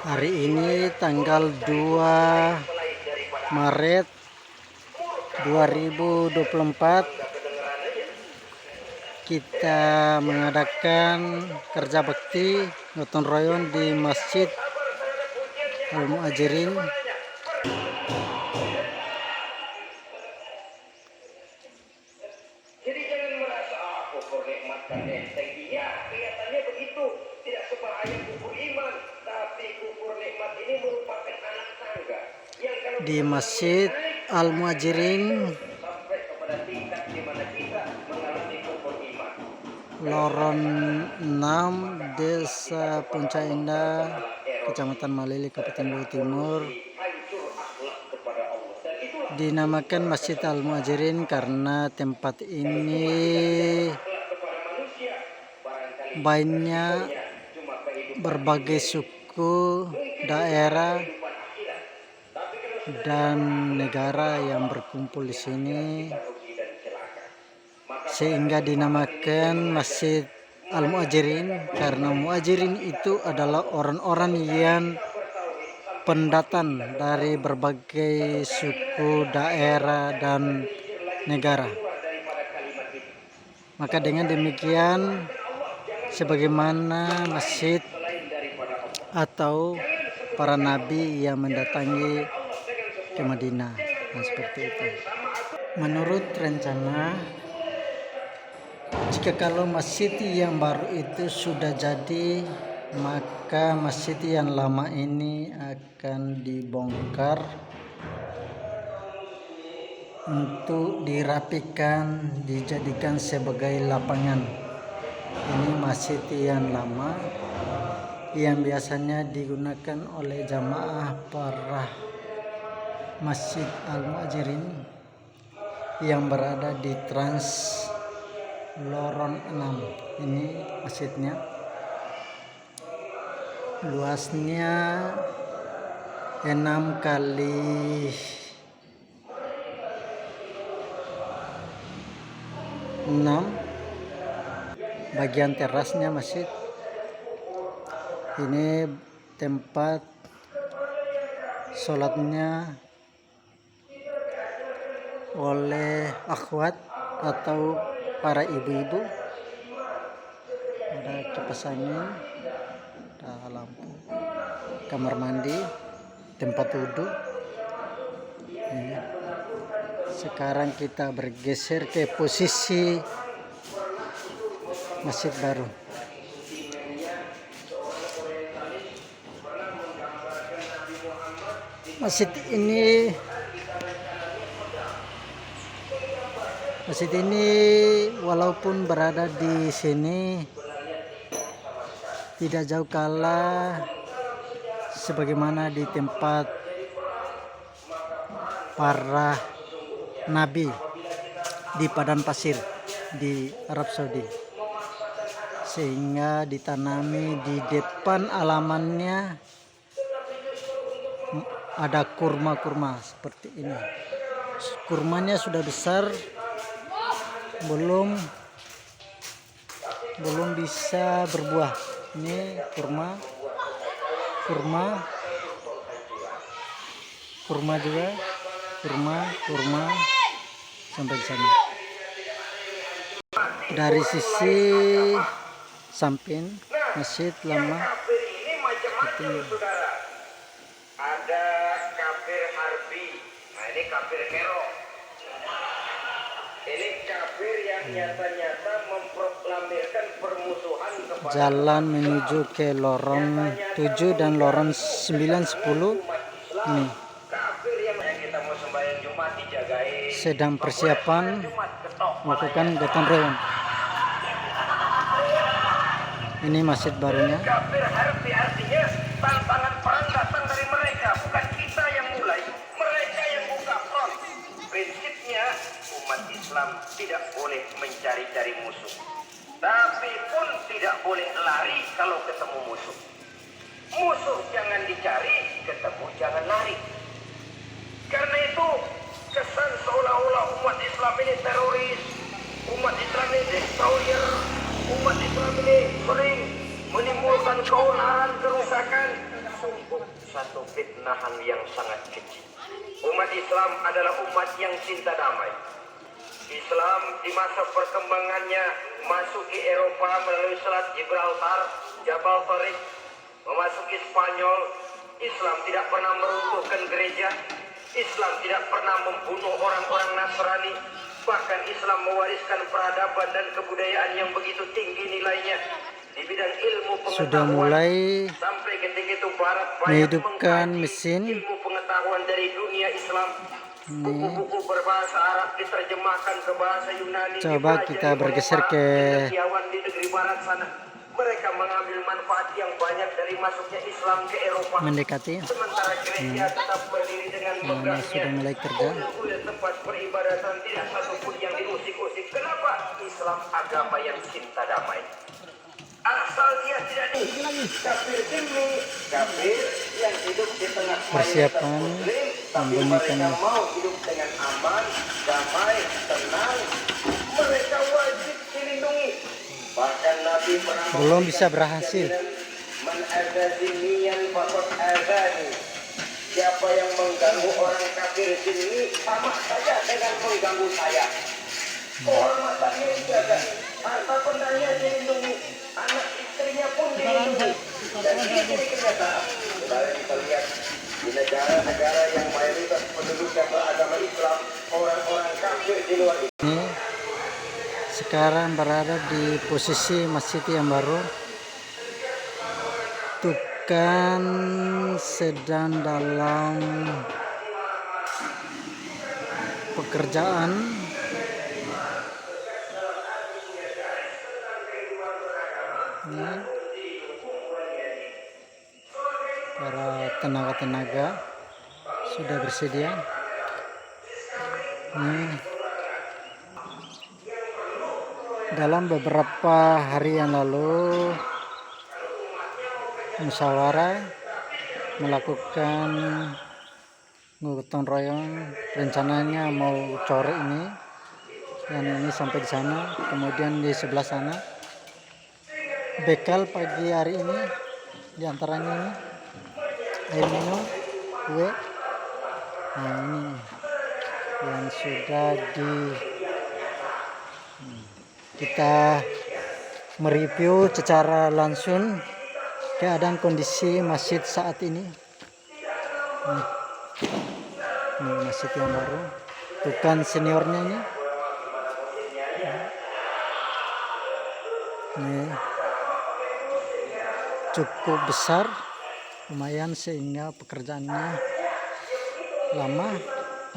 Hari ini tanggal 2 Maret 2024 kita mengadakan kerja bakti gotong royong di Masjid Al-Muhajirin. Jadi jangan merasa kufur nikmat dan enteng. Iya, kelihatannya begitu. Tidak sebahaya kufur iman, tapi kufur nikmat ini merupakan anak tangga yang kalau Di Masjid Al-Muhajirin, sampai kepada tingkat di mana kita mengalami kufur iman. Lorong 6, Desa Puncak Indah, Kecamatan Malili, Kabupaten Luwu Timur. Hancur akhlak kepada Allah. Dan itulah Dinamakan Masjid Al-Muhajirin karena tempat ini kepada manusia. Barangkali banyak cuma kehidupan berbagai suku, daerah, dan negara yang berkumpul di sini, rugi dan celaka. sehingga dinamakan Masjid Al-Muhajirin karena Muhajirin itu adalah orang-orang yang pendatang dari berbagai suku, daerah, dan negara. Maka dengan demikian, sebagaimana masjid atau para nabi yang mendatangi ke Madinah, nah, seperti itu. Menurut rencana, jika kalau masjid yang baru itu sudah jadi, maka masjid yang lama ini akan dibongkar untuk dirapikan, dijadikan sebagai lapangan. Ini masjid yang lama yang biasanya digunakan oleh jamaah para Masjid Al-Muhajirin yang berada di Trans Lorong 6. Ini masjidnya. Luasnya 6 kali 6. Bagian terasnya masjid. Ini tempat sholatnya oleh akhwat atau para ibu-ibu. Ada kipas angin, ada lampu, kamar mandi, tempat wudhu. Sekarang kita bergeser ke posisi masjid baru. Masjid ini walaupun berada di sini tidak jauh kalah sebagaimana di tempat para nabi di padang pasir di Arab Saudi, sehingga ditanami di depan alamannya ada kurma-kurma seperti ini. Kurmanya sudah besar, belum bisa berbuah. Ini kurma juga, kurma sampai di sana. Dari sisi samping masjid lama ini macam-macam, saudara. Ada kafir harbi, nah ini kafir hero. Ini kafir yang nyata-nyata memproklamirkan permusuhan kepada jalan menuju ke lorong 7 dan lorong 9, 10. Ini kafir yang kita mau sembahyang Jumat dijagain. sedang persiapan melakukan gotong royong. Ini masjid barunya. Kafir harbi artinya tantangan perang datang dari mereka, bukan kita yang mulai, mereka yang buka front. Prinsipnya umat Islam tidak boleh mencari-cari musuh, tapi pun tidak boleh lari kalau ketemu musuh. Musuh jangan dicari, ketemu jangan lari. Karena itu kesan seolah-olah umat Islam ini teroris, umat Islam ini destroyer, umat Islam ini sering menimbulkan keonaran, kerusakan, sungguh satu fitnahan yang sangat kecil. Umat Islam adalah umat yang cinta damai. Islam di masa perkembangannya masuki Eropa melalui Selat Gibraltar, Jabal Tariq, memasuki Spanyol. Islam tidak pernah meruntuhkan gereja. Islam tidak pernah membunuh orang-orang Nasrani. Bahkan Islam mewariskan peradaban dan kebudayaan yang begitu tinggi nilainya di bidang ilmu pengetahuan. Sudah mulai Sampai ketika itu Barat banyak menghidupkan mengkaji mesin. ilmu pengetahuan dari dunia Islam. Buku-buku berbahasa Arab diterjemahkan ke bahasa Yunani. Coba kita bergeser ke di negeri barat sana. Mereka mengambil manfaat yang banyak dari masuknya Islam ke Eropa. mendekati. Sementara gereja tetap berdiri dengan megahnya. Sudah mulai kerja. Kuil-kuil tempat peribadatan tidak satupun yang diusik-usik. Kenapa? Islam agama yang cinta damai. Asal dia tidak kafir zimmi, kafir yang hidup di tengah Persiapan Muslim, tapi membunyikan mereka mau hidup dengan aman, damai, tenang. Mereka wajib dilindungi. Bahkan Nabi pernah belum bisa berhasil. Man azazimiyan faqad azani. Siapa yang mengganggu orang kafir zimmi sama saja dengan mengganggu saya. Kehormatannya dijaga, harta bendanya dilindungi, anak istrinya pun dilindungi. Dan ini kenyataan. Saudara kita lihat di negara-negara yang mayoritas penduduknya beragama Islam, orang-orang kafir di luar Ini sekarang berada di posisi masjid yang baru. Tukan sedang dalam pekerjaan. Ini para tenaga-tenaga sudah bersedia. Ini dalam beberapa hari yang lalu musyawarah melakukan gotong royong, rencananya mau coret ini dan ini sampai di sana, kemudian di sebelah sana bekal pagi hari ini diantaranya ini air minum, kue. Nah ini yang sudah kita mereview secara langsung keadaan kondisi masjid saat ini. Ini masjid yang baru, bukan seniornya ini. Ini cukup besar, lumayan, sehingga pekerjaannya lama,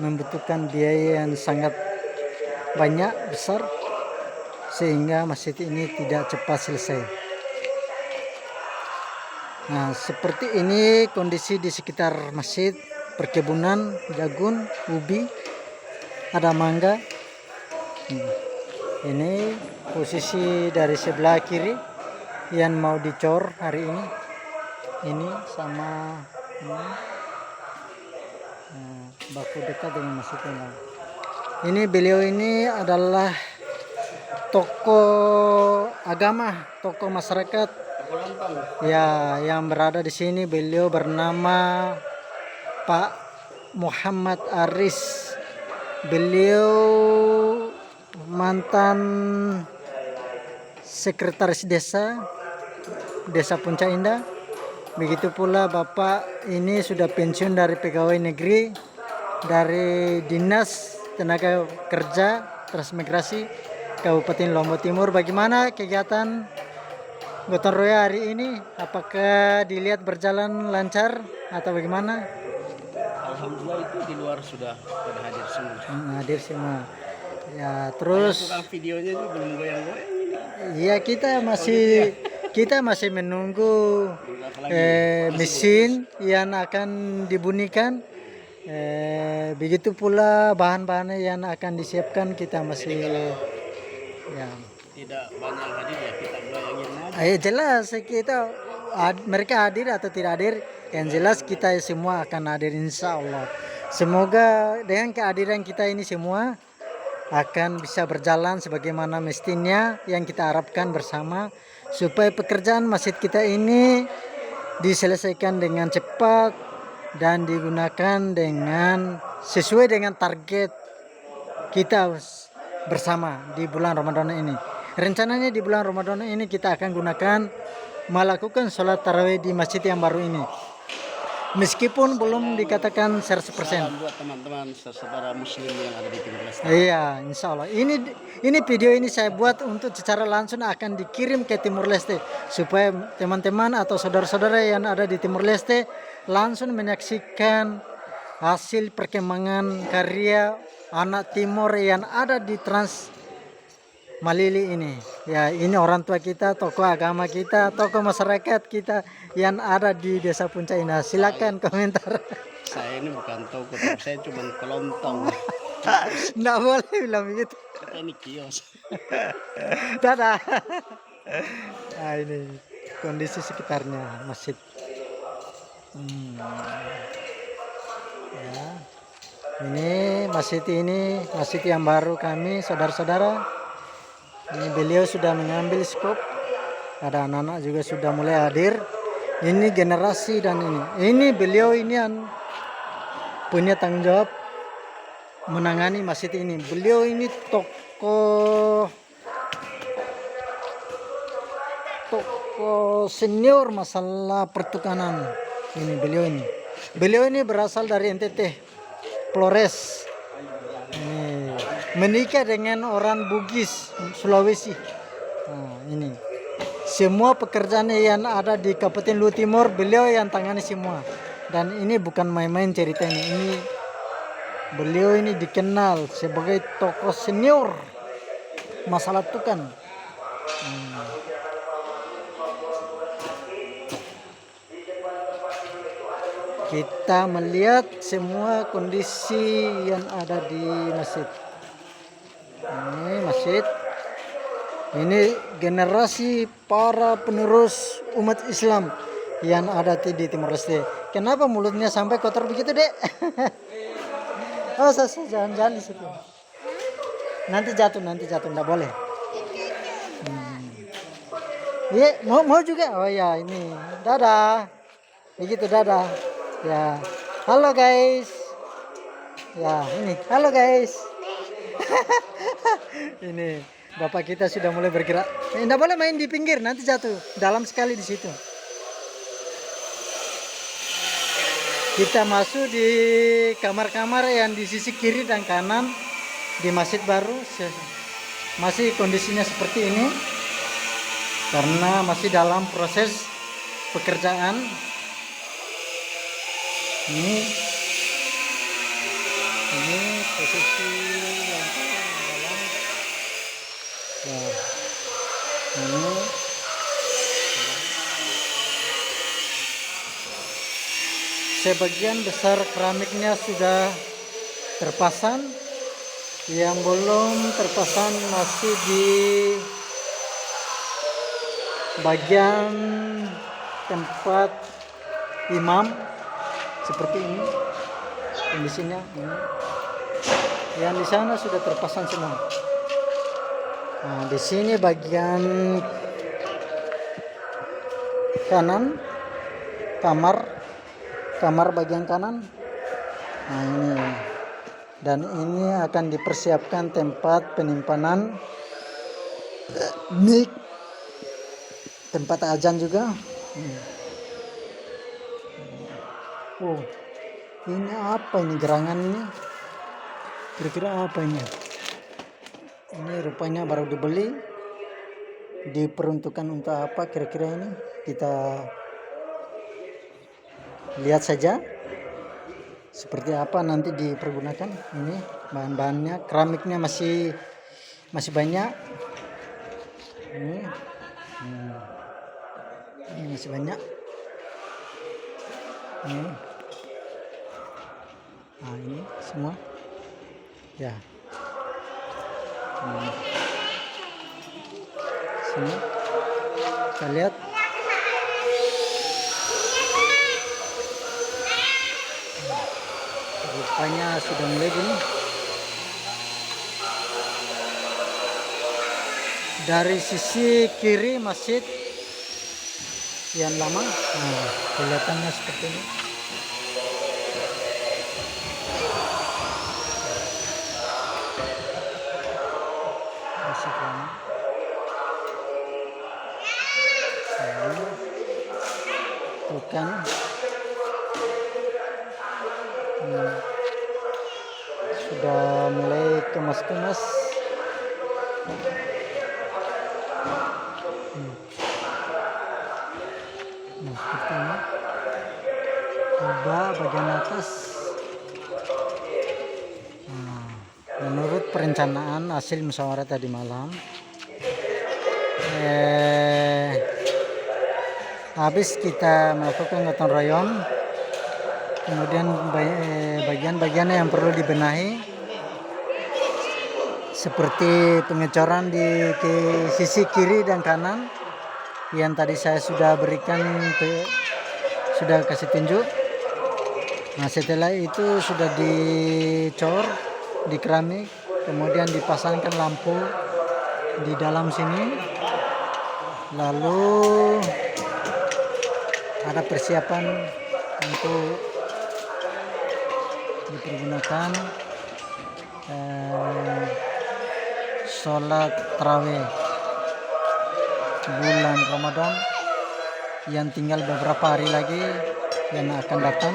membutuhkan biaya yang sangat banyak, besar, sehingga masjid ini tidak cepat selesai. Nah, seperti ini kondisi di sekitar masjid, perkebunan, jagung, ubi, ada mangga. Ini posisi dari sebelah kiri yang mau dicor hari ini. Ini sama ini. Nah, baku dekat dengan masjid yang lain. Ini beliau ini adalah tokoh agama, tokoh masyarakat ya yang berada di sini. Beliau bernama Pak Muhammad Aris. Beliau mantan sekretaris desa Puncak Indah. Begitu pula Bapak ini sudah pensiun dari pegawai negeri dari Dinas Tenaga Kerja Transmigrasi Kabupaten Lombok Timur. Bagaimana kegiatan gotong royong hari ini? Apakah dilihat berjalan lancar atau bagaimana? Alhamdulillah itu di luar sudah pada hadir semua. Hadir semua. Ya, terus Videonya juga belum goyang-goyang. iya, kita masih menunggu mesin yang akan dibunyikan. Begitu pula bahan-bahan yang akan disiapkan, kita masih ya Tidak banyak hadir ya, kita goyangin aja. jelas kita mereka hadir atau tidak hadir, yang jelas kita semua akan hadir insya Allah. Semoga dengan kehadiran kita ini semua akan bisa berjalan sebagaimana mestinya yang kita harapkan bersama, supaya pekerjaan masjid kita ini diselesaikan dengan cepat dan digunakan dengan sesuai dengan target kita bersama di bulan Ramadan ini. Rencananya di bulan Ramadan ini kita akan gunakan melakukan sholat tarawih di masjid yang baru ini. Meskipun belum dikatakan 100%. Salam buat teman-teman saudara muslim yang ada di Timur Leste. Iya, insya Allah. Ini video ini saya buat untuk secara langsung akan dikirim ke Timur Leste, supaya teman-teman atau saudara-saudara yang ada di Timur Leste langsung menyaksikan hasil perkembangan karya anak Timur yang ada di Trans Malili ini. Ya, ini orang tua kita, tokoh agama kita, tokoh masyarakat kita yang ada di Desa Puncak Indah. Silakan komentar. Saya ini bukan toko, tapi saya cuma kelontong. Nggak boleh bilang begitu. Kita ini kios. Dadah. Nah, ini kondisi sekitarnya masjid. Ya. Ini masjid yang baru kami, saudara-saudara. Ini beliau sudah mengambil skop. Ada anak-anak juga sudah mulai hadir. Ini generasi dan ini beliau ini yang punya tanggung jawab menangani masjid ini. Beliau ini tokoh senior masalah pertukanan. Ini beliau ini berasal dari NTT, Flores. Ini menikah dengan orang Bugis, Sulawesi. Nah, ini semua pekerjaan yang ada di Kabupaten Luwu Timur beliau yang tangani semua. Dan ini bukan main-main cerita ini. Beliau ini dikenal sebagai tokoh senior masalah tukan. Kita melihat semua kondisi yang ada di masjid. Ini masjid. Ini generasi para penerus umat Islam yang ada di Timor Leste. Kenapa mulutnya sampai kotor begitu, Dek? Oh, jangan di situ. Nanti jatuh, enggak boleh. Iya, mau juga. Oh ya, ini. Dadah. Begitu, dadah. Ya. Halo guys. Ya, ini. Halo guys. Ini bapak kita sudah mulai bergerak. Enggak boleh main di pinggir, nanti jatuh. Dalam sekali di situ. Kita masuk di kamar-kamar yang di sisi kiri dan kanan di masjid baru. Masih kondisinya seperti ini karena masih dalam proses pekerjaan. Ini posisi yang dalam. Nah, ini sebagian besar keramiknya sudah terpasang, yang belum terpasang masih di bagian tempat imam seperti ini kondisinya. Yang di sana sudah terpasang semua. Nah, di sini bagian kanan kamar bagian kanan. Nah, ini dan ini akan dipersiapkan tempat penyimpanan mik, tempat azan juga. Oh, ini apa ini gerangan ini? Kira-kira apa ini? Ini rupanya baru dibeli. Diperuntukkan untuk apa kira-kira ini? Kita lihat saja seperti apa nanti dipergunakan. Ini bahan-bahannya, keramiknya masih banyak. Ini masih banyak. Nah, ini semua ya. Sini kita lihat. Rupanya sudah mulai gini. Dari sisi kiri masjid yang lama, nah, kelihatannya seperti ini. Masjid lama. Nah, tuh kan. Hmm, sudah mulai kemas-kemas. Nah, seperti ini. Coba bagian atas. Nah, menurut perencanaan hasil musyawarah tadi malam, habis kita melakukan gotong royong, kemudian bagian-bagian yang perlu dibenahi seperti pengecoran di sisi kiri dan kanan yang tadi saya sudah berikan, sudah kasih tunjuk. Nah, setelah itu sudah dicor di keramik, kemudian dipasangkan lampu di dalam sini, lalu ada persiapan untuk dipergunakan sholat tarawih bulan Ramadan yang tinggal beberapa hari lagi yang akan datang.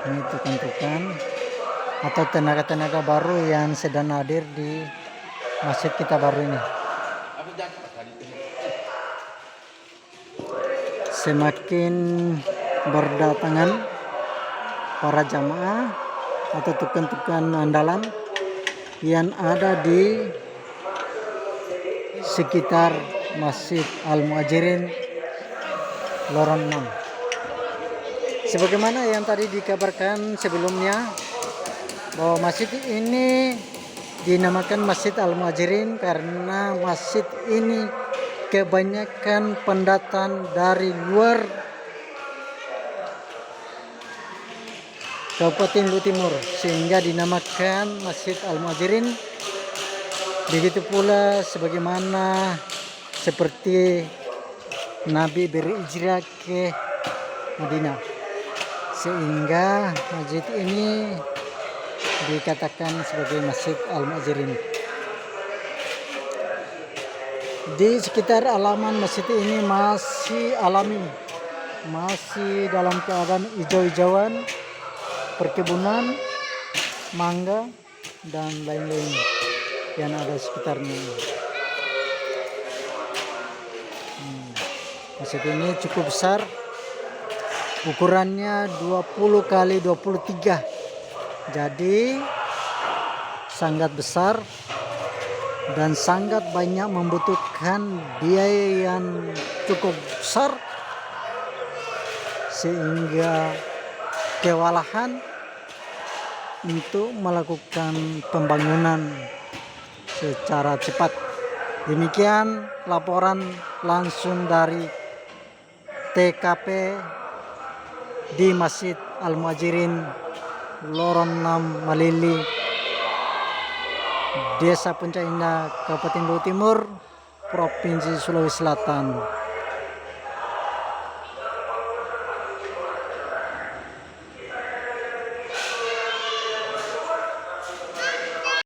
Ini tukan-tukan atau tenaga-tenaga baru yang sedang hadir di masjid kita baru ini. Semakin berdatangan para jamaah atau tukan-tukan andalan yang ada di sekitar Masjid Al-Muhajirin Lorong 6. Sebagaimana yang tadi dikabarkan sebelumnya, bahwa masjid ini dinamakan Masjid Al-Muhajirin karena masjid ini kebanyakan pendatang dari luar Kabupaten Luwu Timur, sehingga dinamakan Masjid Al-Muhajirin. Begitu pula sebagaimana seperti Nabi berhijrah ke Madinah, sehingga masjid ini dikatakan sebagai Masjid Al-Muhajirin. Di sekitar halaman masjid ini masih alami, masih dalam keadaan hijau-hijauan, perkebunan, mangga, dan lain-lain yang ada sekitarnya. Masjid ini cukup besar, ukurannya 20 kali 23, jadi sangat besar dan sangat banyak membutuhkan biaya yang cukup besar, sehingga kewalahan untuk melakukan pembangunan secara cepat. Demikian laporan langsung dari TKP di Masjid Al-Muhajirin Lorong 6 Malili, Desa Puncak Indah, Kabupaten Luwu Timur, Provinsi Sulawesi Selatan.